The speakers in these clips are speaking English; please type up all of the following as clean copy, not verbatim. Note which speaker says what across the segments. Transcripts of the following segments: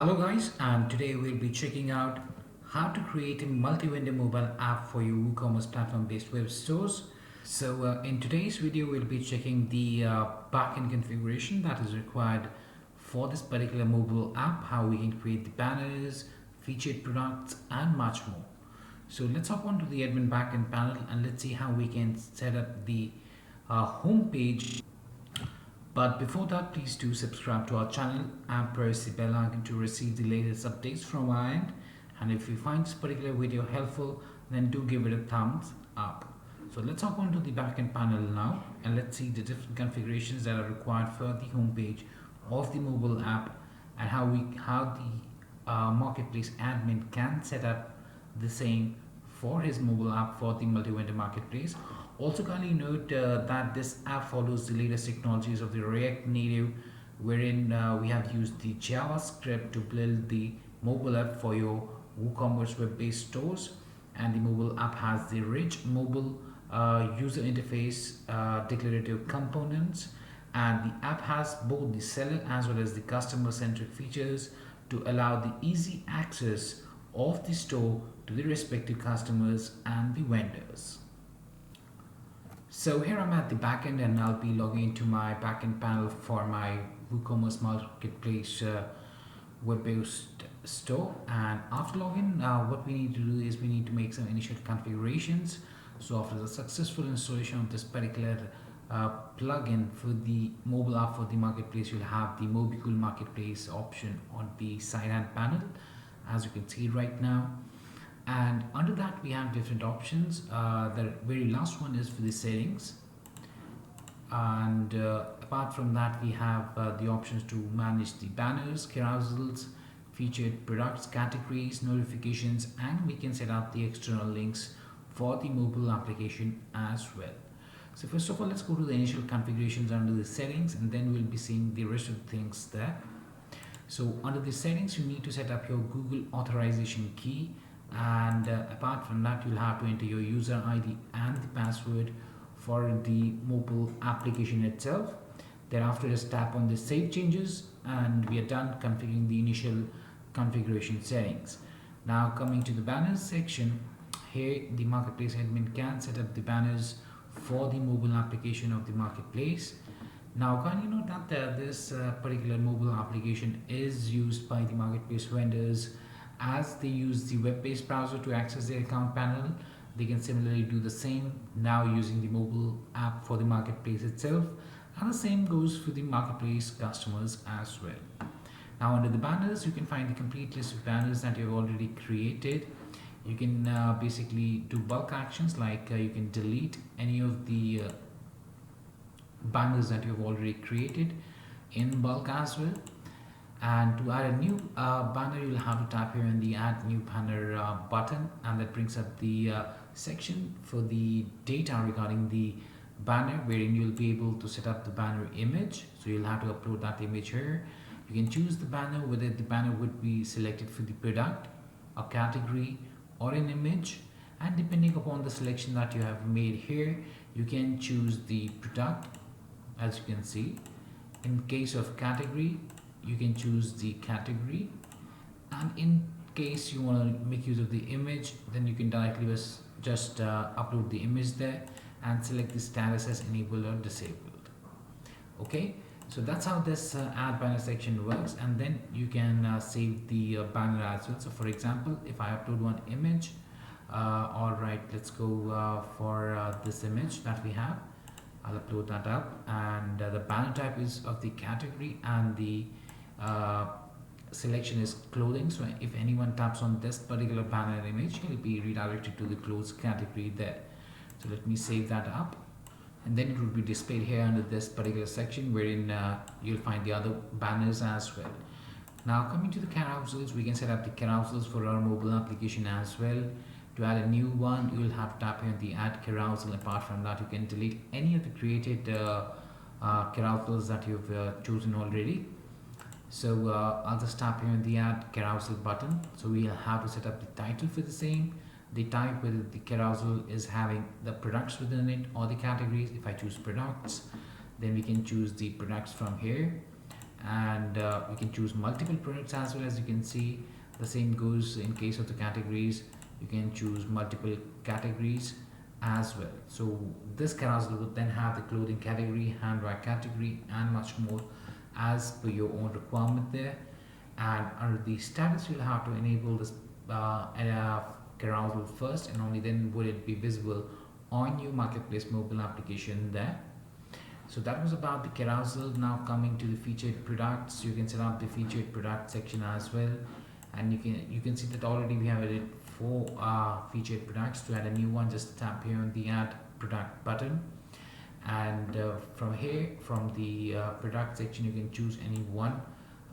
Speaker 1: Hello guys, and today we'll be checking out how to create a multi-vendor mobile app for your WooCommerce platform-based web stores. In today's video, we'll be checking the backend configuration that is required for this particular mobile app, how we can create the banners, featured products, and much more. So let's hop onto the admin backend panel and let's see how we can set up the home page. But before that, please do subscribe to our channel and press the bell icon to receive the latest updates from our end. And if you find this particular video helpful, then do give it a thumbs up. So let's hop onto the backend panel now and let's see the different configurations that are required for the home page of the mobile app and how the marketplace admin can set up the same for his mobile app for the multi-vendor marketplace. Also, kindly note that this app follows the latest technologies of the React Native, wherein we have used the JavaScript to build the mobile app for your WooCommerce web-based stores, and the mobile app has the rich mobile user interface declarative components, and the app has both the seller as well as the customer-centric features to allow the easy access of the store to the respective customers and the vendors. So here I'm at the backend and I'll be logging into my backend panel for my WooCommerce Marketplace web-based store. And after login, what we need to do is we need to make some initial configurations. So after the successful installation of this particular plugin for the mobile app for the marketplace, you'll have the Mobicool Marketplace option on the side-hand panel, as you can see right now. And under that we have different options. The very last one is for the settings, and apart from that we have the options to manage the banners, carousels, featured products, categories, notifications, and we can set up the external links for the mobile application as well. So first of all, let's go to the initial configurations under the settings, and then we'll be seeing the rest of the things there. So under the settings, you need to set up your Google authorization key, and apart from that you'll have to enter your user ID and the password for the mobile application itself. Thereafter, just tap on the save changes and we are done configuring the initial configuration settings. Now coming to the banners section, here the marketplace admin can set up the banners for the mobile application of the marketplace. Now kindly note that this particular mobile application is used by the marketplace vendors as they use the web-based browser to access their account panel. They can similarly do the same now using the mobile app for the marketplace itself, and the same goes for the marketplace customers as well. Now under the banners, you can find the complete list of banners that you've already created. You can basically do bulk actions like you can delete any of the banners that you've already created in bulk as well. And to add a new banner, you'll have to tap here on the add new banner button, and that brings up the section for the data regarding the banner, wherein you'll be able to set up the banner image. So you'll have to upload that image here. You can choose the banner, whether the banner would be selected for the product, a category, or an image. And depending upon the selection that you have made here, you can choose the product, as you can see. In case of category, you can choose the category, and in case you want to make use of the image, then you can directly just upload the image there and select the status as enabled or disabled. Okay, so that's how this add banner section works, and then you can save the banner as well. So for example, if I upload one image, all right, let's go for this image that we have. I'll upload that up, and the banner type is of the category, and the selection is clothing. So if anyone taps on this particular banner image, he'll be redirected to the clothes category there. So let me save that up, and then it will be displayed here under this particular section, wherein you'll find the other banners as well. Now coming to the carousels, we can set up the carousels for our mobile application as well. To add a new one, you will have to tap here on the add carousel. Apart from that, you can delete any of the created carousels that you've chosen already. So I'll just tap here on the add carousel button. So we'll have to set up the title for the same, the type, whether the carousel is having the products within it or the categories. If I choose products, then we can choose the products from here. and you can choose multiple products as well. As you can see, the same goes in case of the categories. You can choose multiple categories as well. So this carousel would then have the clothing category, handbag category, and much more as per your own requirement there. And under the status, you'll have to enable this carousel first, and only then would it be visible on your marketplace mobile application there. So that was about the carousel. Now coming to the featured products, you can set up the featured product section as well, and you can see that already we have added four featured products. To add a new one, just tap here on the add product button, and from here, from the product section, you can choose any one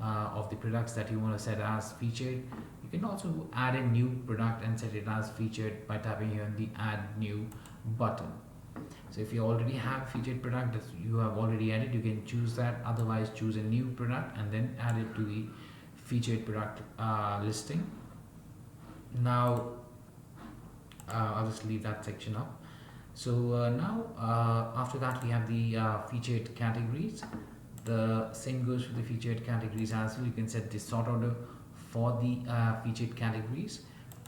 Speaker 1: of the products that you want to set as featured. You can also add a new product and set it as featured by tapping here on the add new button. So if you already have featured product that you have already added, you can choose that. Otherwise, choose a new product and then add it to the featured product listing. Now I'll just leave that section up. So now after that, we have the featured categories. The same goes for the featured categories as well. You can set the sort order for the featured categories.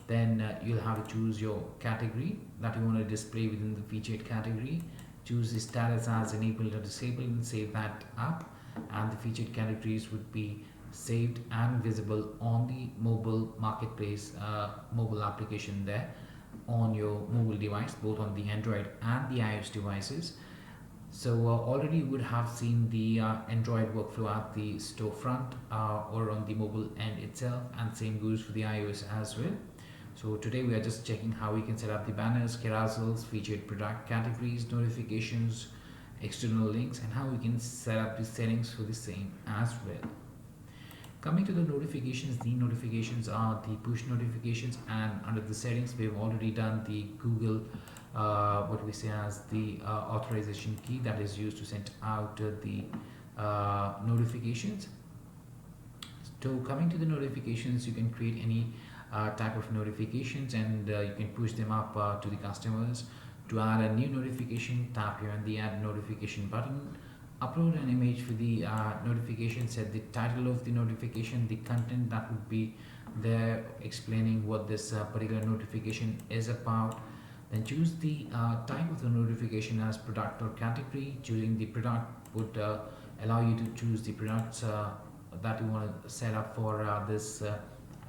Speaker 1: Then you'll have to choose your category that you want to display within the featured category. Choose the status as enabled or disabled and save that up, and the featured categories would be saved and visible on the mobile marketplace mobile application there on your mobile device, both on the Android and the iOS devices. So already you would have seen the Android workflow at the storefront or on the mobile end itself, and same goes for the iOS as well. So today we are just checking how we can set up the banners, carousels, featured product categories, notifications, external links, and how we can set up the settings for the same as well. Coming to the notifications are the push notifications, and under the settings we've already done the Google what we say as the authorization key that is used to send out the notifications. So coming to the notifications, you can create any type of notifications, and you can push them up to the customers. To add a new notification, tap here on the add notification button. Upload an image for the notification, set the title of the notification, the content that would be there explaining what this particular notification is about. Then choose the type of the notification as product or category. Choosing the product would allow you to choose the products that you want to set up for this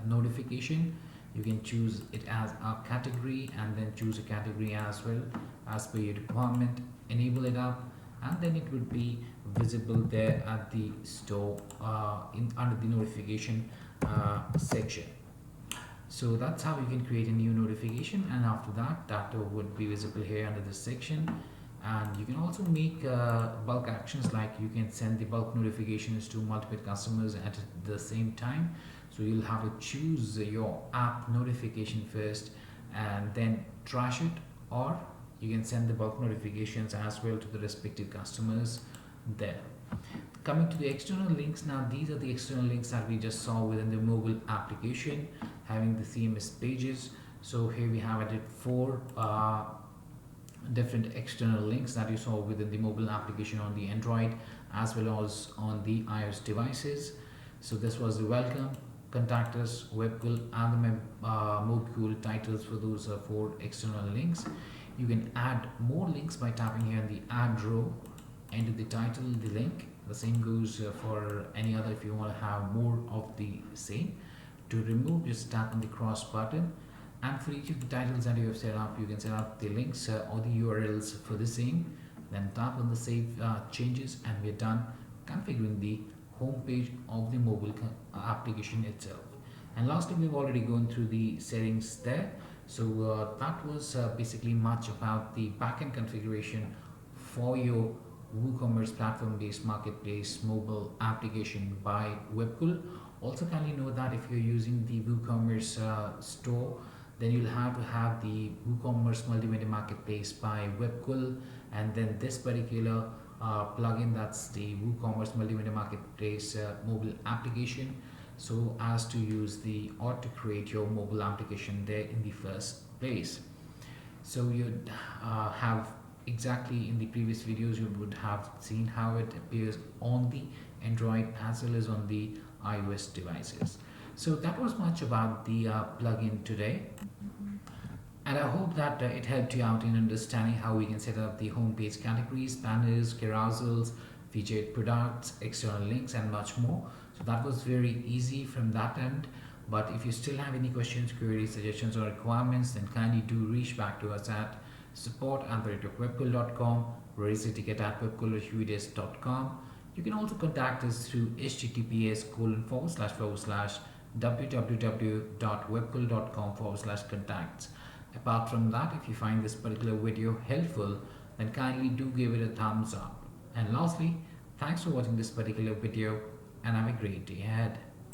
Speaker 1: notification. You can choose it as a category and then choose a category as well as per your requirement. Enable it up, and then it would be visible there at the store under the notification section. So that's how you can create a new notification, and after that would be visible here under this section. And you can also make bulk actions, like you can send the bulk notifications to multiple customers at the same time. So you'll have to choose your app notification first and then trash it, or you can send the bulk notifications as well to the respective customers there. Coming to the external links, now these are the external links that we just saw within the mobile application having the CMS pages. So here we have added four different external links that you saw within the mobile application on the Android as well as on the iOS devices. So this was the welcome, contact us, webcool, and the mobecool titles for those four external links. You can add more links by tapping here on the add row, enter the title, the link. The same goes for any other if you want to have more of the same. To remove, just tap on the cross button, and for each of the titles that you have set up, you can set up the links or the URLs for the same. Then tap on the save changes, and we are done configuring the home page of the mobile application itself. And lastly, we've already gone through the settings there. So that was basically much about the backend configuration for your WooCommerce platform-based marketplace mobile application by Webcool. Also, kindly note that if you're using the WooCommerce store, then you'll have to have the WooCommerce multimedia marketplace by Webcool, and then this particular plugin, that's the WooCommerce multimedia marketplace mobile application, so as to use the or to create your mobile application there in the first place. So you'd have exactly in the previous videos you would have seen how it appears on the Android as well as on the iOS devices. So that was much about the plugin today. And I hope that it helped you out in understanding how we can set up the homepage categories, banners, carousels, featured products, external links, and much more. So that was very easy from that end. But if you still have any questions, queries, suggestions, or requirements, then kindly do reach back to us at support@webcool.com, raise a ticket at webcool.com. You can also contact us through https://www.webcool.com/contacts. Apart from that, if you find this particular video helpful, then kindly do give it a thumbs up. And lastly, thanks for watching this particular video and have a great day ahead.